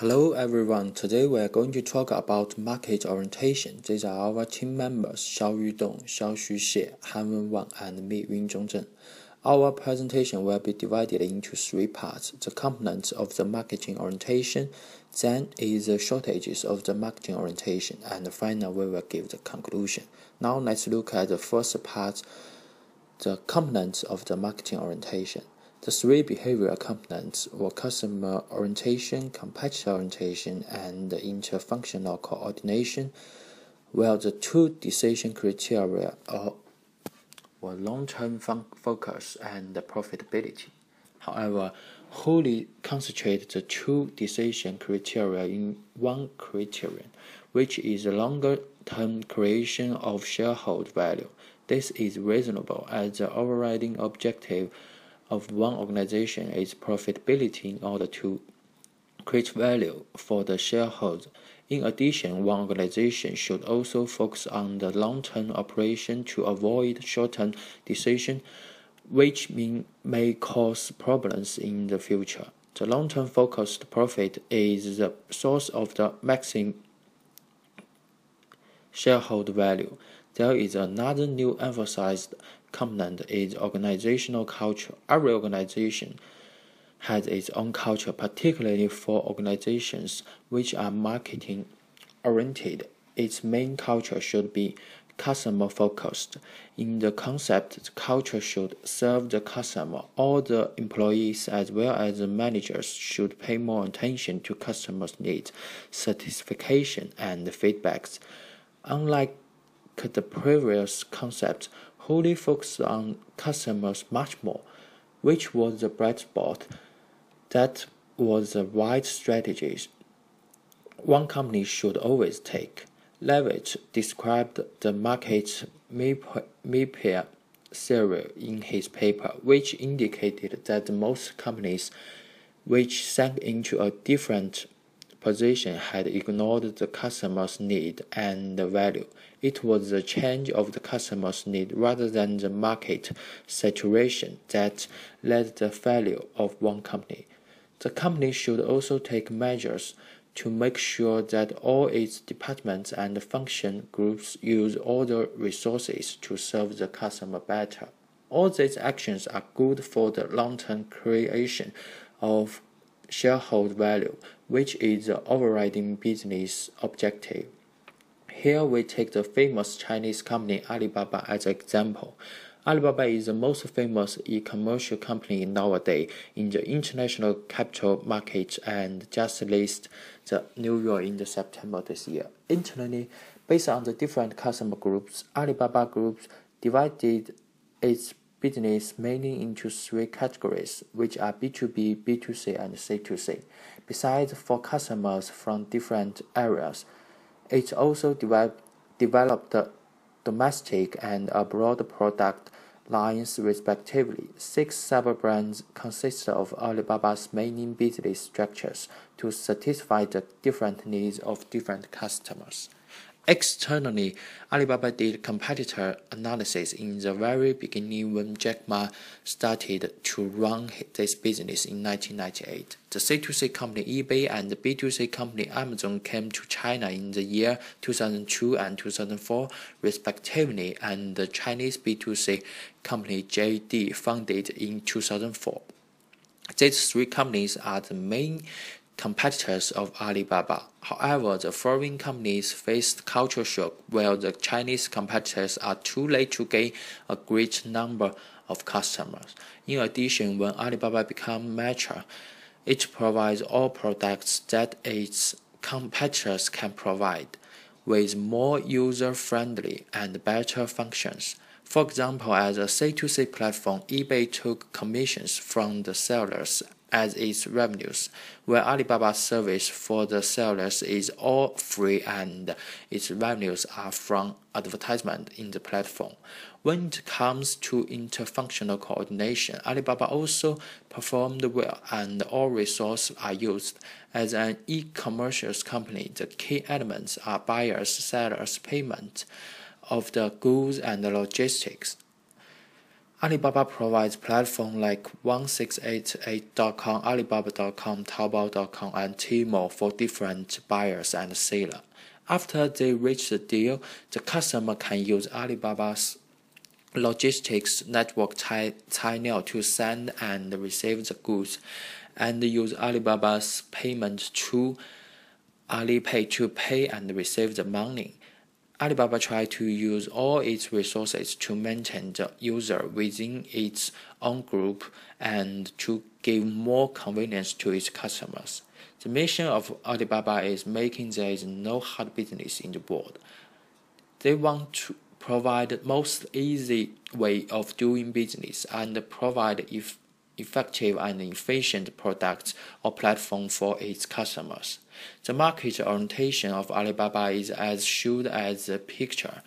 Hello everyone, today we are going to talk about market orientation. These are our team members Xiao Yudong, Xiaoxu Xie, Han Wang, and me, Yun Zhongzhen. Our presentation will be divided into three parts: the components of the marketing orientation, then is the shortages of the marketing orientation, and finally we will give the conclusion. Now let's look at the first part, the components of the marketing orientation. The three behavioral components were customer orientation, competitor orientation, and interfunctional coordination, while the two decision criteria were long-term focus and profitability. However, wholly concentrate the two decision criteria in one criterion, which is the longer-term creation of shareholder value. This is reasonable, as the overriding objective of one organization is profitability in order to create value for the shareholders. In addition, one organization should also focus on the long-term operation to avoid short-term decisions, which may cause problems in the future. The long-term focused profit is the source of the maximum shareholder value. There is another new emphasized component is organizational culture. Every organization has its own culture, particularly for organizations which are marketing oriented. Its main culture should be customer focused. In the concept, the culture should serve the customer. All the employees as well as the managers should pay more attention to customers' needs, satisfaction, and feedbacks. Unlike the previous concept, wholly focused on customers much more, which was the bright spot. That was the right strategy one company should always take. Levitt described the market Mappier theory in his paper, which indicated that most companies which sank into a different position had ignored the customer's need and value. It was the change of the customer's need rather than the market saturation that led the failure of one company. The company should also take measures to make sure that all its departments and function groups use all the resources to serve the customer better. All these actions are good for the long-term creation of shareholder value, which is the overriding business objective. Here we take the famous Chinese company Alibaba as an example. Alibaba is the most famous e-commerce company nowadays in the international capital market and just listed the New York in September this year. Internally, based on the different customer groups, Alibaba Group divided its business mainly into three categories, which are B2B, B2C, and C2C. Besides, for customers from different areas, it also developed domestic and abroad product lines respectively. 6 sub-brands consist of Alibaba's main business structures to satisfy the different needs of different customers. Externally, Alibaba did competitor analysis in the very beginning when Jack Ma started to run this business in 1998. The C2C company eBay and the B2C company Amazon came to China in the year 2002 and 2004 respectively, and the Chinese B2C company JD founded in 2004. These three companies are the main competitors of Alibaba. However, the foreign companies faced culture shock, while the Chinese competitors are too late to gain a great number of customers. In addition, when Alibaba becomes mature, it provides all products that its competitors can provide, with more user-friendly and better functions. For example, as a C2C platform, eBay took commissions from the sellers as its revenues, where Alibaba's service for the sellers is all free and its revenues are from advertisement in the platform. When it comes to interfunctional coordination, Alibaba also performed well and all resources are used. As an e-commerce company, the key elements are buyers, sellers, payment of the goods and the logistics. Alibaba provides platforms like 1688.com, Alibaba.com, Taobao.com, and Tmall for different buyers and sellers. After they reach the deal, the customer can use Alibaba's logistics network Cainiao to send and receive the goods, and use Alibaba's payment through Alipay to pay and receive the money. Alibaba tries to use all its resources to maintain the user within its own group and to give more convenience to its customers. The mission of Alibaba is making there is no hard business in the world. They want to provide the most easy way of doing business and provide effective and efficient products or platform for its customers. The market orientation of Alibaba is as shown as the picture.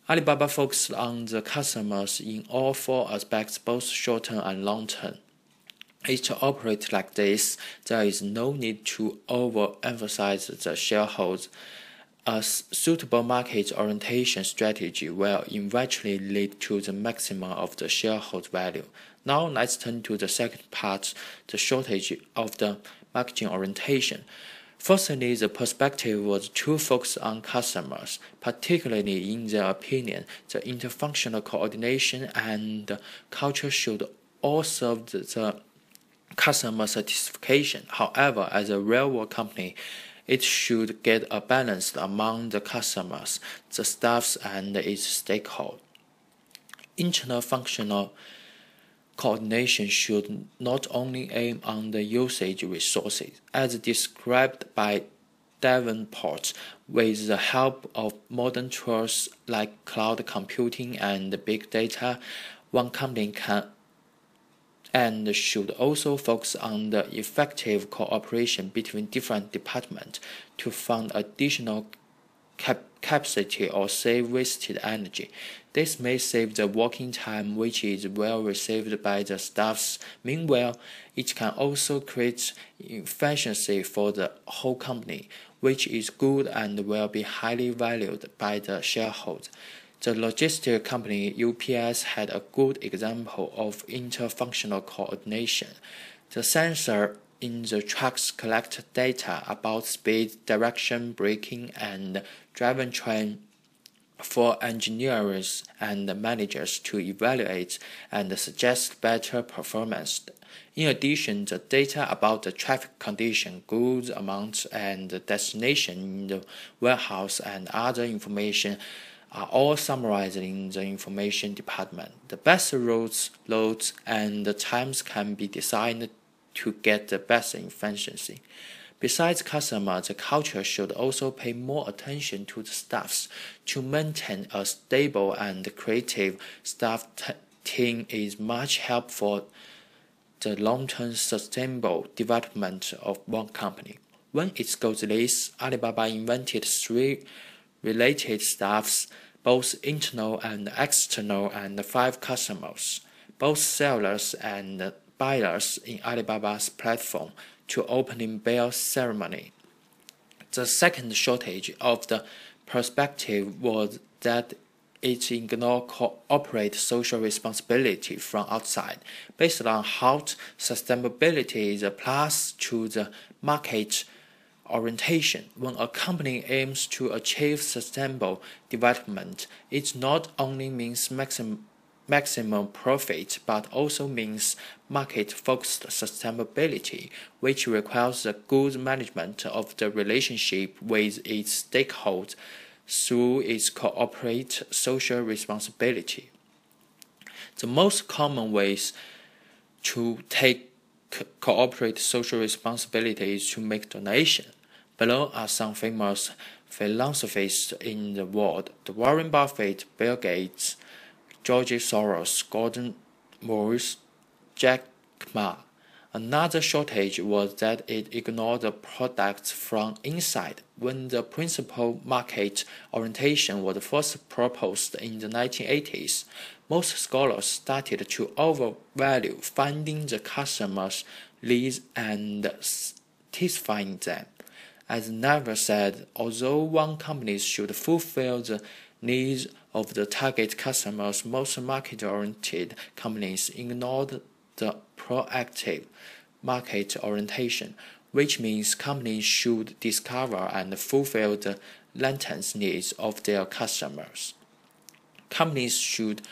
Alibaba focuses on the customers in all four aspects, both short-term and long-term. It operates like this. There is no need to overemphasize the shareholders. A suitable market orientation strategy will eventually lead to the maximum of the shareholder value. Now let's turn to the second part, the shortage of the marketing orientation. Firstly, the perspective was to focus on customers, particularly in their opinion. The interfunctional coordination and culture should all serve the customer satisfaction. However, as a railroad company, it should get a balance among the customers, the staffs, and its stakeholders. Internal functional coordination should not only aim on the usage resources, as described by Davenport, with the help of modern tools like cloud computing and big data, one company can and should also focus on the effective cooperation between different departments to fund additional capacity or save wasted energy. This may save the working time, which is well received by the staffs. Meanwhile, it can also create efficiency for the whole company, which is good and will be highly valued by the shareholders. The logistics company UPS had a good example of interfunctional coordination. The sensor in the trucks collect data about speed, direction, braking, and drivetrain for engineers and managers to evaluate and suggest better performance. In addition, the data about the traffic condition, goods amounts, and destination in the warehouse and other information are all summarized in the information department. The best routes, loads, and the times can be designed to get the best efficiency. Besides customers, the culture should also pay more attention to the staffs. To maintain a stable and creative staff team is much helpful for the long-term sustainable development of one company. When it goes this, Alibaba invented 3 related staffs, both internal and external, and 5 customers, both sellers and buyers in Alibaba's platform, to opening bell ceremony. The second shortage of the perspective was that it ignored corporate social responsibility from outside. Based on how sustainability is applied to the market orientation. When a company aims to achieve sustainable development, it not only means maximum profit, but also means market-focused sustainability, which requires the good management of the relationship with its stakeholders through its corporate social responsibility. The most common ways to take corporate social responsibility is to make donations. Below are some famous philanthropists in the world: Warren Buffett, Bill Gates, George Soros, Gordon Moore, Jack Ma. Another shortage was that it ignored the products from inside. When the principal market orientation was first proposed in the 1980s, most scholars started to overvalue finding the customers' needs and satisfying them. As Never said, although one company should fulfill the needs of the target customers, most market-oriented companies ignored the proactive market orientation, which means companies should discover and fulfill the latent needs of their customers. Companies should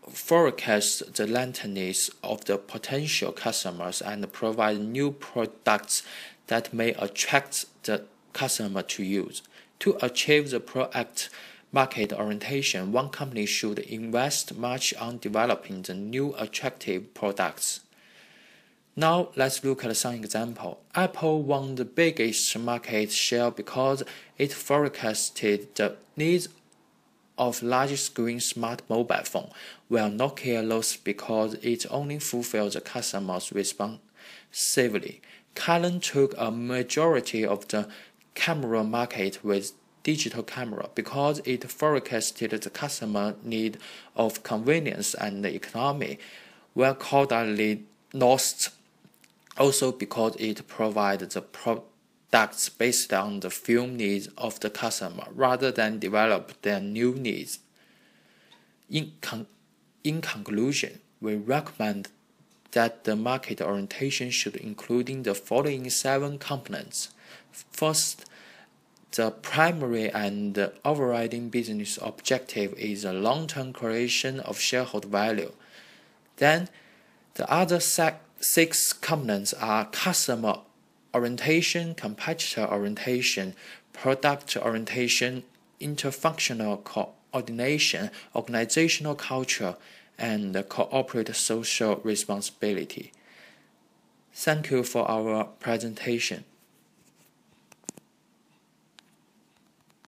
forecast the latent needs of the potential customers and provide new products that may attract the customer to use. To achieve the proactive market orientation, one company should invest much on developing the new attractive products. Now let's look at some examples. Apple won the biggest market share because it forecasted the needs of large-screen smart mobile phone, while Nokia lost because it only fulfilled the customers responsively. Canon took a majority of the camera market with digital camera because it forecasted the customer need of convenience and economy, while Kodak lost also because it provided the products based on the film needs of the customer rather than develop their new needs. In conclusion, we recommend that the market orientation should include the following 7 components. First, the primary and overriding business objective is the long-term creation of shareholder value. Then, the other 6 components are customer orientation, competitor orientation, product orientation, interfunctional coordination, organizational culture, and corporate social responsibility. Thank you for our presentation.